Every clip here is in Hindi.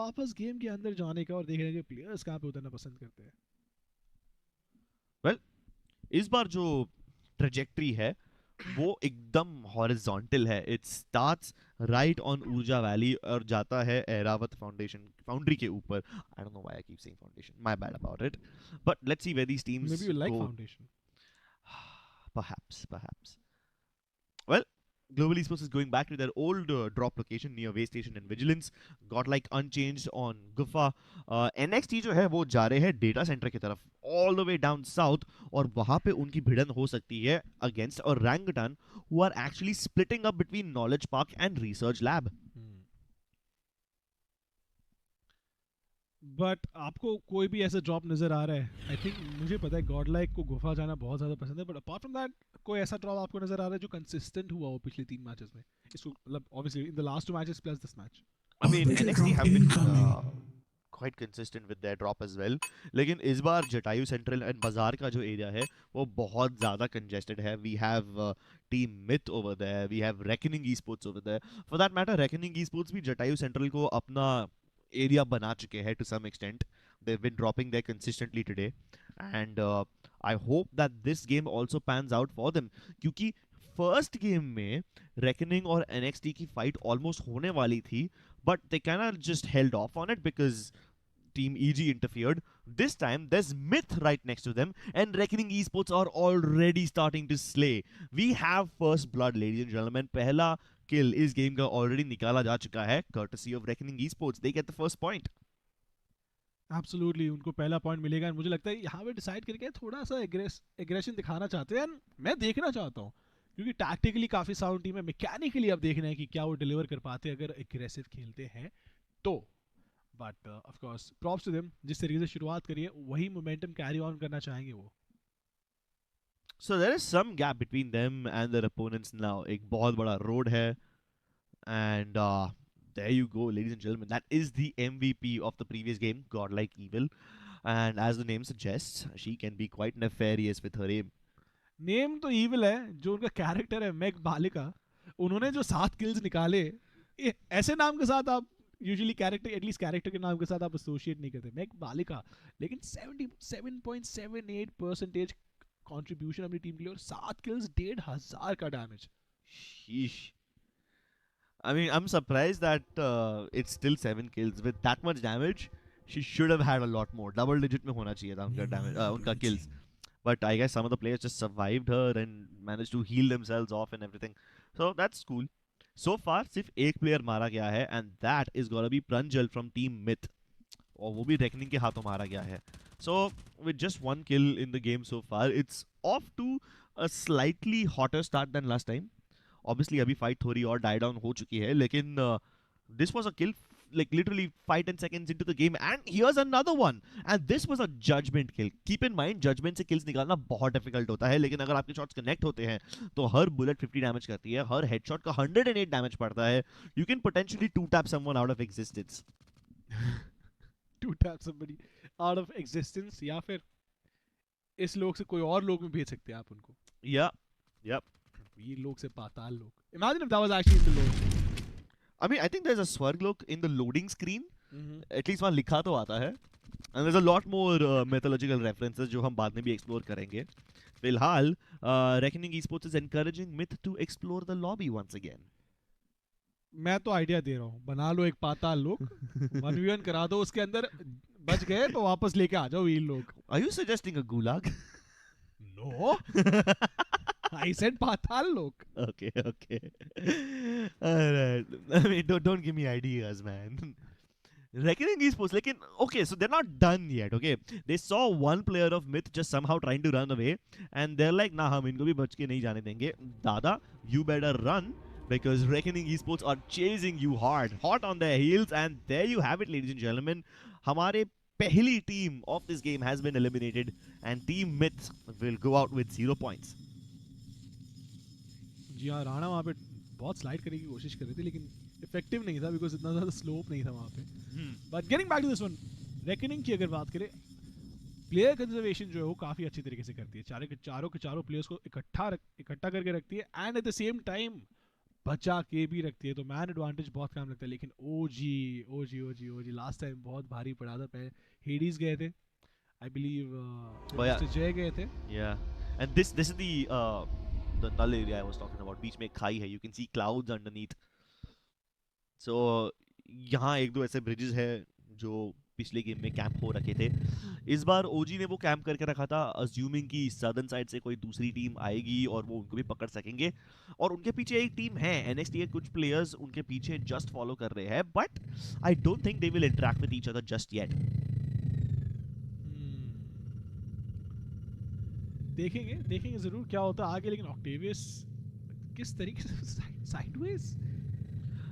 वापस गेम के अंदर जाने का और देखने के प्लेयर्स कहाँ पे उतरना पसंद करते हैं। वेल इस बार जो ट्रेजेक्ट्री है वो एकदम हॉरिजॉन्टल है. It starts right on Urja valley और जाता है एरावत फाउंड्री के ऊपर. I don't know why I keep saying foundation, my bad about it. But let's see where these may teams be you like go. Foundation. Perhaps. Well, Global Esports is going back to their old drop location near Way Station and Vigilance. Godlike unchanged on Gufa. NXT जो है वो जा रहे हैं डेटा सेंटर की तरफ all the way down south और वहाँ पे उनकी भिड़न हो सकती है against orangutan who are actually splitting up between Knowledge Park and Research Lab. But आपको कोई भी ऐसा ड्रॉप नजर आ रहा है? आई थिंक मुझे पता है गॉडलाइक को गुफा जाना बहुत ज़्यादा पसंद है, बट अपार्ट फ्रॉम दैट कोई ऐसा ड्रॉप आपको नजर आ रहा है जो कंसिस्टेंट हुआ हो पिछले 3 मैचेस में? इसको मतलब obviously in the last 2 matches plus this match. I mean, NXT have been quite consistent with their drop as well. लेकिन इस बार जटायु सेंट्रल एंड बाजार का जो एरिया है वो बहुत ज़्यादा congested है. We have Team Myth over there. We have Reckoning Esports over there. For that matter, Reckoning Esports भी जटायु सेंट्रल को अपना एरिया बना चुके हैं to some extent. They've been dropping there consistently today. And I hope that this game also pans out for them. क्योंकि फर्स्ट गेम में रेकनिंग और NXT की फाइट ऑलमोस्ट होने वाली थी, but they kind of just held off on it because Team EG interfered. This time, there's Myth right next to them, and Reckoning Esports are already starting to slay. We have first blood, ladies and gentlemen. पहला kill इस game का already निकाला जा चुका है, courtesy of Reckoning Esports. They get the first point. Absolutely उनको पहला पॉइंट मिलेगा एंड मुझे लगता है यहाँ पे डिसाइड करके थोड़ा सा एग्रेशन दिखाना चाहते हैं एंड मैं देखना चाहता हूँ क्योंकि टैक्टिकली काफ़ी साउंड टीम है. मैकेनिकली अब देखना है कि क्या वो डिलीवर कर पाते हैं अगर एग्रेसिव खेलते हैं तो. But of course props to them, जिस तरीके से शुरुआत करी है वही मोमेंटम कैरी ऑन करना चाहेंगे वो. So there is some gap between them and their opponents now. एक बहुत बड़ा road है and there you go, ladies and gentlemen. That is the MVP of the previous game, Godlike Evil. And as the name suggests, she can be quite nefarious with her aim. Name तो ईविल है, जो उनका कैरेक्टर है मेग बालिका, उन्होंने जो 7 किल्स निकाले, ऐसे नाम के साथ आप यूजुअली कैरेक्टर एटलीस्ट कैरेक्टर के नाम के साथ आप एसोसिएट नहीं करते मेग बालिका, लेकिन 77.78% कंट्रीब्यूशन अपनी टीम के लिए और 7 किल्स 1500 का damage. Sheesh. I mean, I'm surprised that it's still 7 kills with that much damage. She should have had a lot more. Double digit में होना चाहिए था उनका damage, उनका kills. But I guess some of the players just survived her and managed to heal themselves off and everything. So that's cool. So far, सिर्फ एक player मारा गया है and that is gonna be Pranjal from Team Myth. और वो भी Reckoning के हाथों मारा गया है. So with just 1 kill in the game so far, it's off to a slightly hotter start than last time. Obviously अभी fight थोड़ी और die down हो चुकी है, लेकिन this was a kill like literally 5-10 seconds into the game and here's another one and this was a judgment kill. Keep in mind judgment से kills निकालना बहुत difficult होता है, लेकिन अगर आपके shots connect होते हैं तो हर bullet 50 damage करती है, हर headshot का 108 damage पड़ता है. You can potentially 2-tap someone out of existence. 2-tap somebody out of existence या फिर इस लोग से कोई और लोग में भेज सकते हैं आप उनको. Yeah. Yep. वीर लोग से पाताल लोग. Imagine if that was actually in the load. I mean, I think there's a Swarglok in the loading screen. At least वहाँ लिखा तो आता है. And there's a lot more mythological references जो हम बाद में भी explore करेंगे. फिलहाल, Reckoning Esports is encouraging Myth to explore the lobby once again. मैं तो आइडिया दे रहा हूँ, बना लो एक पाताल लोग, 1v1 करा दो, उसके अंदर बच गए तो वापस लेके आ जाओ वीर लोग. Are you suggesting a gulag? No. I said पाताल लोग. Okay. Alright. I mean, don't give me ideas, man. Reckoning Esports, लेकिन okay, so they're not done yet. Okay, they saw one player of Myth just somehow trying to run away, and they're like, nah, हम इनको भी बच के नहीं जाने देंगे. दादा, you better run because Reckoning Esports are chasing you hard, hot on their heels, and there you have it, ladies and gentlemen. हमारे पहली team of this game has been eliminated, and Team Myth will go out with 0 points. जी हाँ, राणा वहाँ पे बहुत स्लाइड करने की कोशिश कर रही थी लेकिन इफेक्टिव नहीं था बिकॉज इतना ज़्यादा स्लोप नहीं था वहाँ पे. But getting back to this one, reckoning की अगर बात करें, प्लेयर कंजर्वेशन जो है वो काफ़ी अच्छी तरीके से करती है. चारों के चारों प्लेयर्स को इकट्ठा करके रखती है and at the same time बचा के भी रखती है, तो मैन एडवांटेज बहुत काम लगता है। लेकिन ओजी ओजी ओजी ओजी लास्ट टाइम बहुत भारी पड़ा था। पहले हेडीज गए थे आई बिलीव, फिर Oh yeah, मिस्टर जय गए थे। yeah. And this is the null area I was talking about. बीच में एक खाई है. You can see clouds underneath. So यहाँ एक दो ऐसे ब्रिजेस है जो पिछले गेम में कैंप हो रखे थे. इस बार ओजी ने वो कैंप करके रखा था, अज्यूमिंग कि सदर्न साइड से कोई दूसरी टीम आएगी और वो उनको भी पकड़ सकेंगे. और उनके पीछे एक टीम है एनएक्सटी के, कुछ प्लेयर्स उनके पीछे जस्ट फॉलो कर रहे हैं, but I don't think they will interact with each other just yet. देखेंगे देखेंगे जरूर क्या होता है आगे। लेकिन ऑक्टेवियस किस तरीके से साइडवेज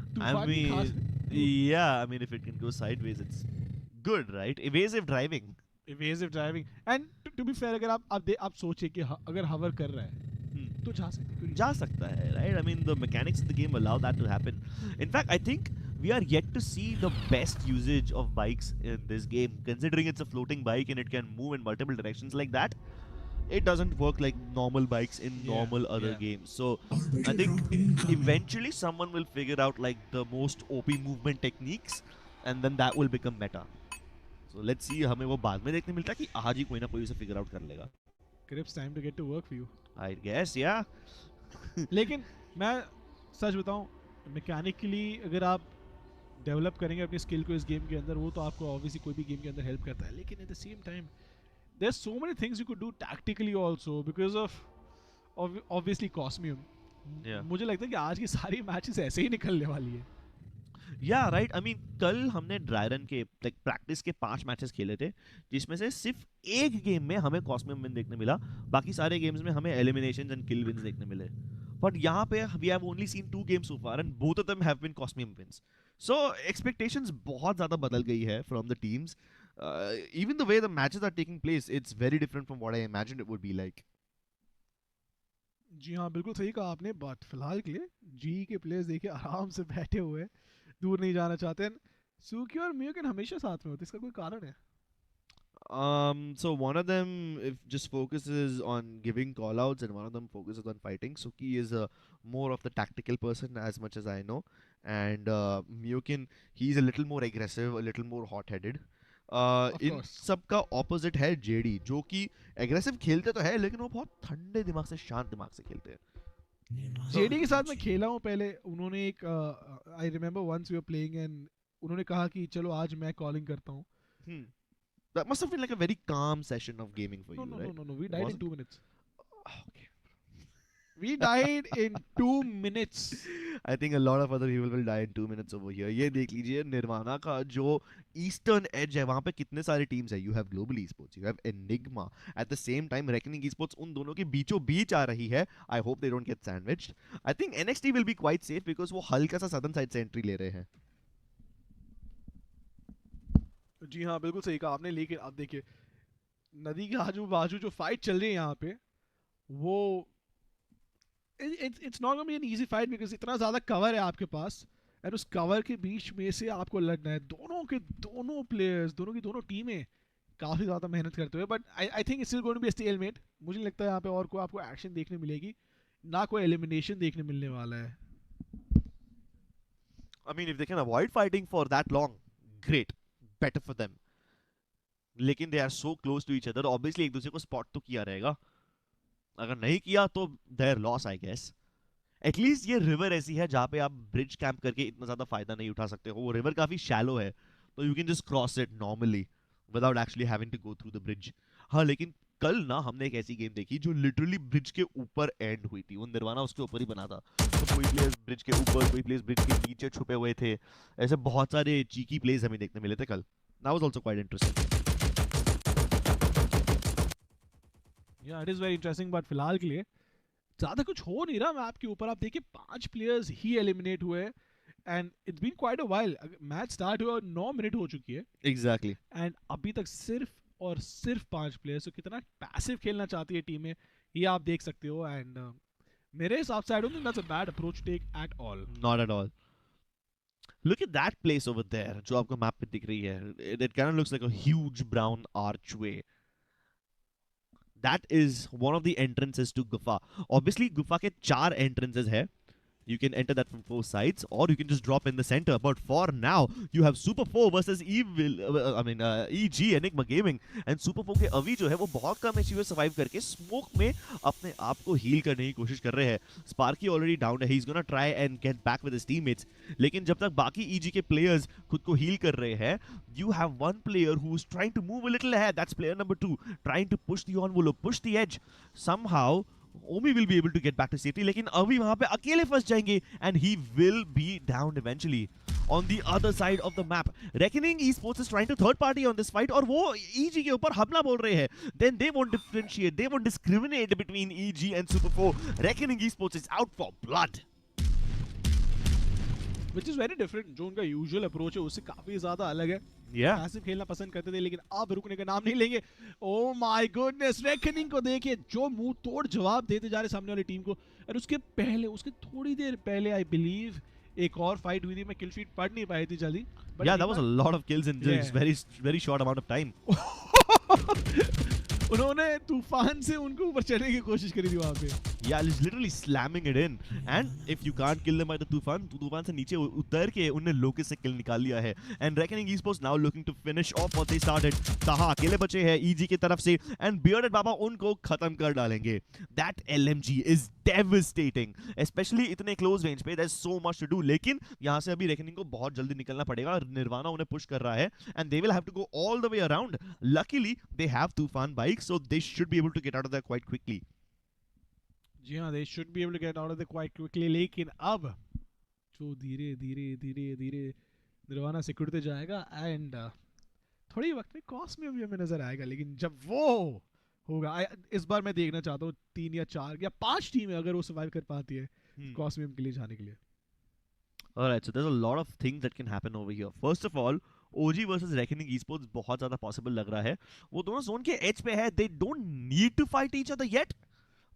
I तूफान की खास mean, yeah, I mean, if it can go sideways, it's good, right? Evasive driving. Evasive driving. And to be fair, अगर आप सोचे कि अगर हवर कर रहा है Hmm. तो जा सकते, क्यों नहीं? जा सकता है, right? I mean, the mechanics of the game allow that to happen. In fact, I think we are yet to see the best usage of bikes in this game, considering it's a floating bike and it can move in multiple directions like that. It doesn't work like normal bikes in normal other games. So I think eventually someone will figure out like the most OP movement techniques, and then that will become meta. So let's see, हमें वो बाद में देखने मिलता है कि आज ही कोई ना कोई उसे figure out कर लेगा. Crips, time to get to work for you. I guess, yeah. लेकिन मैं सच बताऊं, मैकेनिकली अगर आप डेवलप करेंगे अपनी स्किल को इस गेम के अंदर, वो तो आपको ऑब्वियसली कोई भी गेम के अंदर हेल्प करता है। लेकिन at the same time there's so many things you could do tactically also because of obviously Cosmium. Yeah. मुझे लगता है कि आज की सारी मैचेस ऐसे ही निकलने वाली है। Yeah, right. I mean, कल हमने ड्राई रन के लाइक प्रैक्टिस के 5 मैचेस खेले थे, जिसमें से सिर्फ एक गेम में हमें कॉस्मियम विन देखने मिला, बाकी सारे गेम्स में हमें एलिमिनेशंस एंड किल विंस देखने मिले. बट यहाँ पे we have only seen 2 games so far and both of them have been कॉस्मियम विंस. सो एक्सपेक्टेशंस बहुत ज़्यादा बदल गई है from the teams. Even the way the matches are taking place, it's very different from what I imagined it would be like. जी हाँ, बिल्कुल सही कहा आपने। बट फिलहाल के लिए जी के प्लेयर्स देखिए आराम से बैठे हुए हैं, दूर नहीं जाना चाहते हैं। सुकी और म्यूकिन हमेशा साथ में होते, इसका कोई कारण है? So one of them just focuses on giving callouts, and one of them focuses on fighting. Suki is more of the tactical person, as much as I know, and Myokin, he's a little more aggressive, a little more hot-headed. इन सब का ऑपोजिट है जेडी, जो कि एग्रेसिव खेलते तो है लेकिन वो बहुत ठंडे दिमाग से, शांत दिमाग से खेलते हैं. जेडी के साथ मैं खेला हूँ पहले। उन्होंने एक I remember once we were playing and उन्होंने कहा कि चलो आज मैं कॉलिंग करता हूँ. That must have been like a very calm session of gaming for you, right? No, we died in 2 minutes. Okay. We died in 2 minutes. I think a lot of other people will die in 2 minutes over here. ये देख लीजिए निर्वाणा का जो ईस्टर्न एज है, वहाँ पे कितने सारे टीम्स है. You have Global Esports, you have Enigma. At the same time, Reckoning Esports उन दोनों के बीचों बीच आ रही है. I hope they don't get sandwiched. I think NXT will be quite safe because वो हल्का सा सदर्न साइड से एंट्री ले रहे हैं. जी हाँ, बिल्कुल सही कहा आपने। लेकिन अब देखिए नदी के आजू बाजू जो फाइट चल रही है यहाँ पे, वो it's not gonna be an easy fight because इतना ज़्यादा कवर है आपके पास, एंड उस कवर के बीच में से आपको लड़ना है। दोनों प्लेयर्स, दोनों की दोनों टीमें काफ़ी ज़्यादा मेहनत करते हुए, but I think it's still going to be a stalemate. मुझे लगता है यहाँ पे और कोई आपको एक्शन देखने मिलेगी ना, कोई एलिमिनेशन देखने मिलने वाला है। I mean, if they can avoid fighting for that long, great, better for them. लेकिन they are so close to each other, obviously एक दूसरे को spot तो किया रहेगा. अगर नहीं किया तो their loss, I guess. At least ये river ऐसी है जहाँ पे आप bridge camp करके इतना ज़्यादा फायदा नहीं उठा सकते हो. वो river काफी shallow है, तो you can just cross it normally without actually having to go through the bridge. हाँ, लेकिन कल ना हमने एक ऐसी गेम देखी जो लिटरली ब्रिज के ऊपर एंड हुई थी. वो निर्वाणा उसके ऊपर ही बना था, तो कोई प्लेयर्स ब्रिज के ऊपर, कोई प्लेयर्स ब्रिज के नीचे छुपे हुए थे. ऐसे बहुत सारे चीकी प्लेस हमें देखने मिले थे कल. That was also quite interesting. Yeah, it is very interesting, but फिलहाल के लिए ज़्यादा कुछ हो नहीं रहा मैप के ऊपर। आप देखिए 5 प्लेयर्स ही एलिमिनेट हुए and it's been quite a while. Match start हुआ 9 मिनट हो चुकी है Exactly. एंड अभी तक सिर्फ और सिर्फ 5 प्लेयर्स। तो कितना पैसिव खेलना चाहती है टीमें ये आप देख सकते हो। एंड मेरे हिसाब से I don't think that's a bad approach take at all. Not at all. Look at that place over there, जो आपको मैप पे दिख रही है. It kind of looks like a huge brown archway. That is one of the entrances to गुफा. Obviously गुफा के 4 entrances है, You can enter that from 4 sides, or you can just drop in the center. But for now, you have Super 4 versus EG Enigma Gaming. And Super 4 के अवी जो है वो बहुत कम एचपी पे सर्वाइव करके स्मोक में अपने आप को हील करने की कोशिश कर रहे हैं. स्पार्की ऑलरेडी डाउन है. He is gonna try and get back with his teammates. लेकिन जब तक बाकी ईजी के प्लेयर्स खुद को हील कर रहे हैं, you have one player who is trying to move a little ahead. That's player number 2, trying to push the envelope, push the edge. Somehow Omi will be able to get back to safety, लेकिन अभी वहां पे अकेले फंस जाएंगे and he will be downed eventually. On the other side of the map, Reckoning eSports is trying to third party on this fight, और वो EG के ऊपर हमला बोल रहे हैं. Then they won't differentiate, they won't discriminate between EG and Super 4. Reckoning eSports is out for blood. Which is very different. जो उनका यूजुअल अप्रोच है उससे काफी ज्यादा अलग है. पैसिव खेलना पसंद करते थे, लेकिन अब रुकने का नाम नहीं लेंगे. ओह माय गुडनेस, रेकनिंग को देखिए जो मुंह तोड़ जवाब देते जा रहे सामने वाली टीम को. और उसके थोड़ी देर पहले आई बिलीव एक और फाइट हुई थी. मैं किल शीट पढ़ नहीं पाई थी जल्दी. Yeah, that was a lot of kills in just very short amount of time. उन्होंने तूफान से उनको ऊपर चढ़ने की कोशिश करी थी वहां पे. Yeah, he's literally slamming it in. And if you can't kill them by the तूफान से नीचे उतर के उन्हें लोके से किल निकाल लिया है. And Reckoning eSports now looking to finish off what they started. ताहा अकेले बचे हैं EG की तरफ से, and Bearded बाबा उनको खत्म कर डालेंगे. That LMG is devastating, especially इतने close range पे. There's so much to do. लेकिन यहाँ से अभी Reckoning को बहुत जल्दी निकलना पड़ेगा. निर्वाणा उन्हें पुश कर रहा है, and they will have to go all the way around. Luckily, they have तूफान bikes, so they should be able to get out of there quite quickly. जी हाँ, they should be able to get out of there quite quickly. लेकिन अब जो धीरे निर्वाणा सिकुड़ते जाएगा, एंड थोड़ी वक्त में कॉस्मियम भी हमें नजर आएगा. लेकिन जब वो होगा, इस बार मैं देखना चाहता हूँ 3 या 4 या 5 टीमें अगर वो सर्वाइव कर पाती है कॉस्मियम के लिए जाने के लिए. Alright, so there's a lot of things that can happen over here. First of all, OG versus Reckoning eSports बहुत ज़्यादा possible लग रहा है. वो दोनों जोन के एज पे है. They don't need to fight each other yet,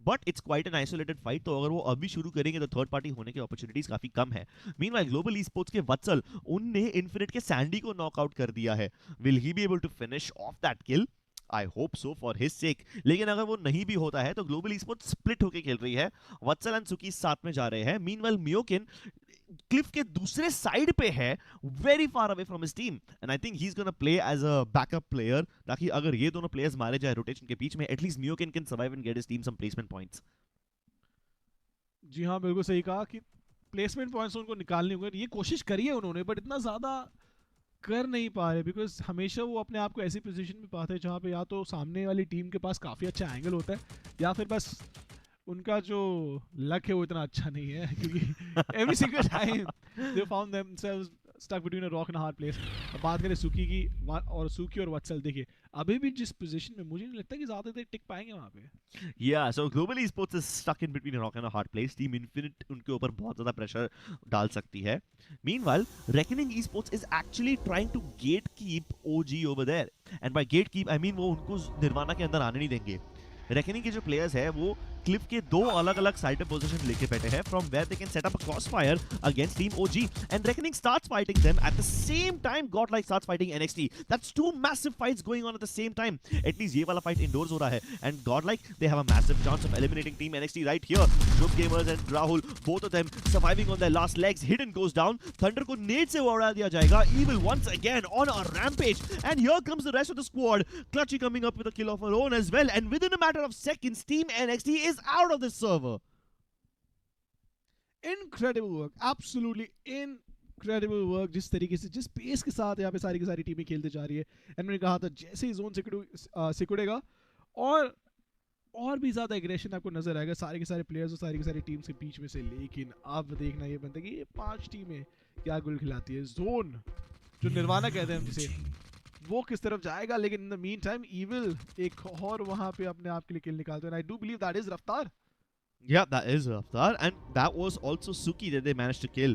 but it's quite an isolated fight. तो अगर वो अभी शुरू करेंगे तो थर्ड पार्टी होने के opportunities काफी कम है. Meanwhile, Global eSports के वत्सल, उनने Infinite के सैंडी को नॉकआउट कर दिया है. Will he be able to finish off that kill? I hope so for his sake. लेकिन अगर वो नहीं भी होता है तो Global eSports स्प्लिट होके खेल रही है. वत्सल एंड सुकी साथ में जा रहे हैं. Meanwhile, मियोकिन क्लिफ के दूसरे साइड पे है, very far away from his team, and I think he's gonna play as a backup player, ताकि अगर ये दोनों प्लेयर्स मारे जाए रोटेशन के बीच में, at least मियोकिन can survive and get his team some placement points. जी हाँ, बिल्कुल सही कहा कि प्लेसमेंट पॉइंट्स उनको निकालने होंगे. ये कोशिश करी है उन्होंने, बट इतना ज़्यादा कर नहीं पा रहे, बिकॉज हमेशा वो अपने आप को ऐसी पोजीशन में पाते हैं जहाँ पे या तो सामने वाली टीम के पास काफ़ी अच्छा एंगल होता है, या फिर बस उनका जो लक है वो इतना अच्छा नहीं है. क्योंकि every single time they found themselves stuck between a rock and hard place. अब बात करें सुकी और वत्सल, देखिए अभी भी जिस पोजीशन में, मुझे नहीं लगता कि ज़्यादा देर टिक पाएंगे वहाँ पे. Yeah, so Global eSports is stuck in between a rock and a hard place. Team Infinite उनके ऊपर बहुत ज़्यादा प्रेशर डाल सकती है. Meanwhile, Reckoning eSports is actually trying to gatekeep OG over there. And by gatekeep, I mean वो उनको निर्वाणा के अंदर आने नहीं देंगे. Reckoning के जो प्लेयर्स है वो क्लिफ के 2 अलग-अलग साइड पे पोजीशन लेके बैठे हैं, from where they can set up a crossfire against Team OG, and Reckoning starts fighting them at the same time. Godlike starts fighting NXT. That's 2 massive fights going on at the same time. At least ये वाला fight indoors हो रहा है, and Godlike they have a massive chance of eliminating Team NXT right here. Shubh Gamers and Rahul, both of them surviving on their last legs. Hidden goes down. Thunder को नेट से उड़ा दिया जाएगा. Evil once again on a rampage, and here comes the rest of the squad. Clutchy coming up with a kill of her own as well, and within a matter of seconds, Team NXT is out of this server. Incredible work, absolutely incredible work. जिस तरीके से, जिस पेस के साथ यहाँ पे सारी की सारी टीमें खेलते जा रही है, एंड मैंने कहा था जैसे ही जोन सिकुड़ेगा और भी ज़्यादा एग्रेशन आपको नजर आएगा सारे के सारे प्लेयर्स और सारी की सारी टीम्स के बीच में से. लेकिन अब देखना ये बनता है कि ये 5 टीमें क्या गुल खिलाती है. जोन जो निर्वाणा कहते हैं हम जिसे, वो किस तरफ जाएगा. लेकिन in the mean time evil एक और वहां पे अपने आप के लिए किल निकालते हैं. I do believe that is रफ्तार. Yeah, that is Raftar, and that was also Suki that they managed to kill.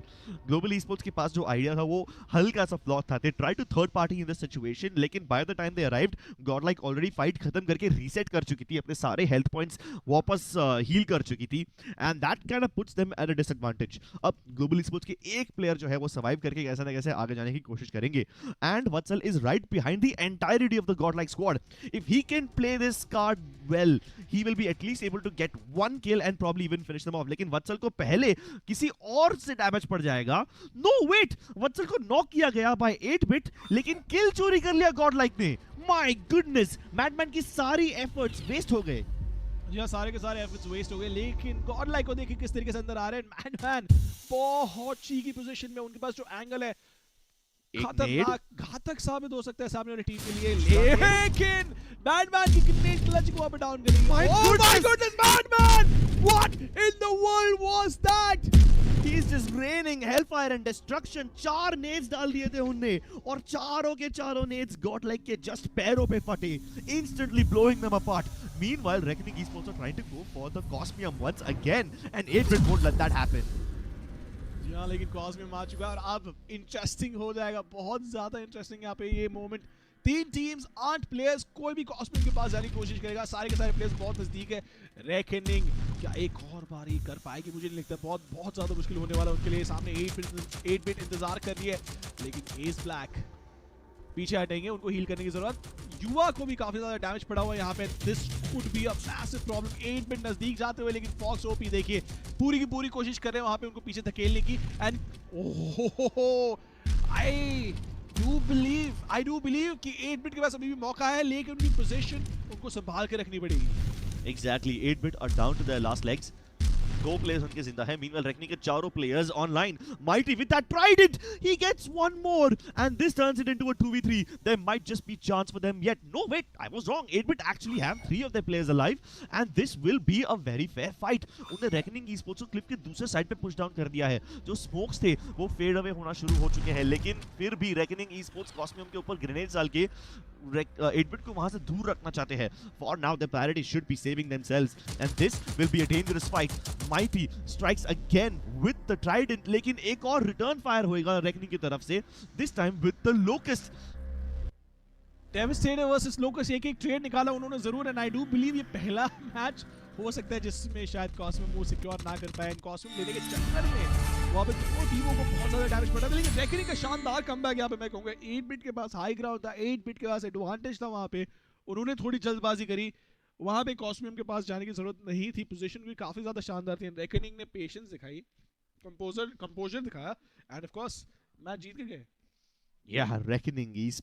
Global eSports के पास जो idea था वो हल्का सा flawed था. They tried to third party in this situation, लेकिन by the time they arrived, Godlike already fight खत्म करके reset कर चुकी थी, अपने सारे health points वापस heal कर चुकी थी, and that kind of puts them at a disadvantage. अब Global eSports के एक player जो है वो survive करके कैसे ना कैसे आगे जाने की कोशिश करेंगे, and Vatsal is right behind the entirety of the Godlike squad. If he can play this card well, he will be at least able to get 1 kill and and probably even finish them off. लेकिन वत्सल को पहले किसी और से डैमेज पड़ जाएगा. No wait, वत्सल को नॉक किया गया by 8-bit, लेकिन किल चोरी कर लिया गॉड लाइक ने. My goodness, मैडमैन की सारी एफर्ट्स वेस्ट हो गए. जी हाँ, सारे के सारे एफर्ट्स वेस्ट हो गए, लेकिन गॉड लाइक को देखिए किस तरीके से अंदर आ रहे हैं. मैडमैन बहुत चीकी पोजीशन में, उनके पास जो एंगल है खतरनाक, घातक साबित हो सकता है सामने वाली टीम के लिए. लेकिन बैटमैन की ग्रेनेड क्लच को वहां पे डाउन करेगी. Oh my goodness, Batman! What in the world was that? He's just raining hellfire and destruction. 4 नेड्स डाल दिए थे उनने, और चारों के चारों नेड्स गॉड लाइक के जस्ट पैरों पे फटे, instantly blowing them apart. Meanwhile, Reckoning eSports are trying to go for the Cosmium once again, and 8-bit won't let that happen. हाँ, लेकिन कॉस्मियम आ चुका है और अब इंटरेस्टिंग हो जाएगा, बहुत ज्यादा इंटरेस्टिंग यहाँ पे ये मोमेंट. 3 टीम्स 8 प्लेयर्स, कोई भी कॉस्मियम के पास जाने की कोशिश करेगा. सारे के सारे प्लेयर्स बहुत नजदीक है. रेकनिंग क्या एक और बारी कर पाएगी? मुझे नहीं लगता. बहुत ज्यादा मुश्किल होने वाला उनके लिए. सामने 8-bit इंतजार कर रही है, लेकिन एस ब्लैक पीछे हटेंगे, उनको हील करने की जरूरत. युवा को भी काफी ज्यादा डैमेज पड़ा हुआ है यहाँ पे. This could be a massive problem. 8-bit नजदीक जाते हुए, लेकिन फॉक्स ओपी देखिए पूरी की पूरी कोशिश कर रहे हैं वहां पे उनको पीछे धकेलने की. एंड आई डू बिलीव कि 8-bit के पास अभी भी मौका है, लेकिन उनकी पोजीशन उनको संभाल के रखनी पड़ेगी. Exactly, 8-bit are down to their last legs. 2 players उनके जिंदा है. Meanwhile, Reckoning के चारों players online. Mighty with that trident, he gets one more, and this turns it into a 2v3. There might just be chance for them yet. No, wait, I was wrong. 8-bit actually have 3 of their players alive, and this will be a very fair fight. उन्हें Reckoning eSports को क्लिप के दूसरे साइड पे पुश डाउन कर दिया है. जो स्मोक्स थे वो फेड अवे होना शुरू हो चुके हैं, लेकिन फिर भी Reckoning eSports Cosmium के ऊपर ग्रेनेड डाल के 8-bit को वहां से दूर रखना चाहते हैं. For now, their priority should be saving themselves, and this will be a dangerous fight. Mighty strikes again with the trident, लेकिन एक और रिटर्न फायर होएगा Reckoning की तरफ से, this time with the locust. Devastator versus locust, एक ट्रेड निकाला उन्होंने जरूर, एंड आई डू बिलीव ये पहला मैच हो सकता है जिसमें शायद कॉस्मियम वो सिक्योर ना कर पाए. कॉस्मियम लेने के चक्कर में वहाँ पे दो टीमों को बहुत ज्यादा डैमेज पड़ा था, लेकिन रेकनिंग का शानदार कमबैक यहाँ पे मैं कहूँगा. 8-bit के पास हाई ग्राउंड था, 8-bit के पास एडवांटेज था. वहाँ पे उन्होंने थोड़ी जल्दबाजी करी. वहाँ पे कॉस्मियम के पास जाने की जरूरत नहीं थी. पोजीशन भी काफी ज्यादा शानदार थी. रेकनिंग ने पेशेंस दिखाई, कंपोजर दिखाया, एंड ऑफ कोर्स मैच जीत के गए. Yeah, Reckoning eSports